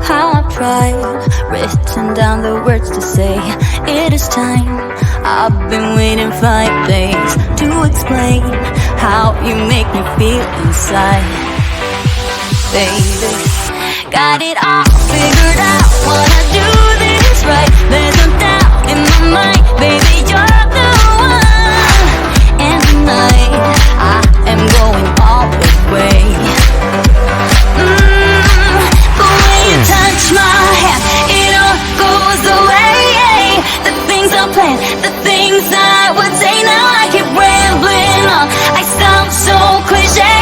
I've tried, written down the words to say it is time. I've been waiting 5 days to explain how you make me feel inside. Baby, got it all figured out, wanna do this right. There's no doubt in my mind, baby, you're the one. And tonight, I am going all the way. The way you touch my hand, it all goes away. The things I planned, the things I would say, now I keep rambling on. I sound so cliche.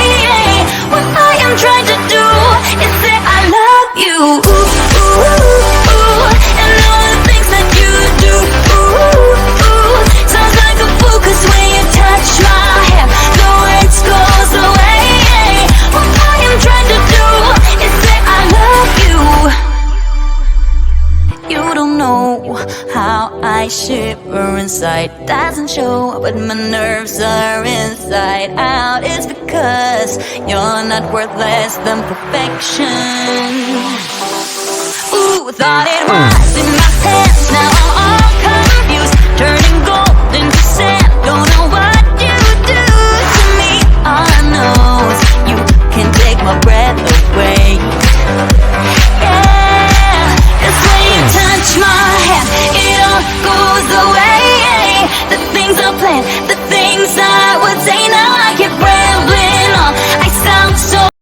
What I am trying to do is say I love you. Ooh, ooh, ooh, ooh. And all the things that you do. Ooh, ooh. Sounds like a fool, 'cause when you touch my hand, the words goes away. What I am trying to do is say I love you. You don't know how I shiver inside. Doesn't show, but my nerves are inside out. It's because you're not worth less than perfection. Ooh, thought it was in my hands, now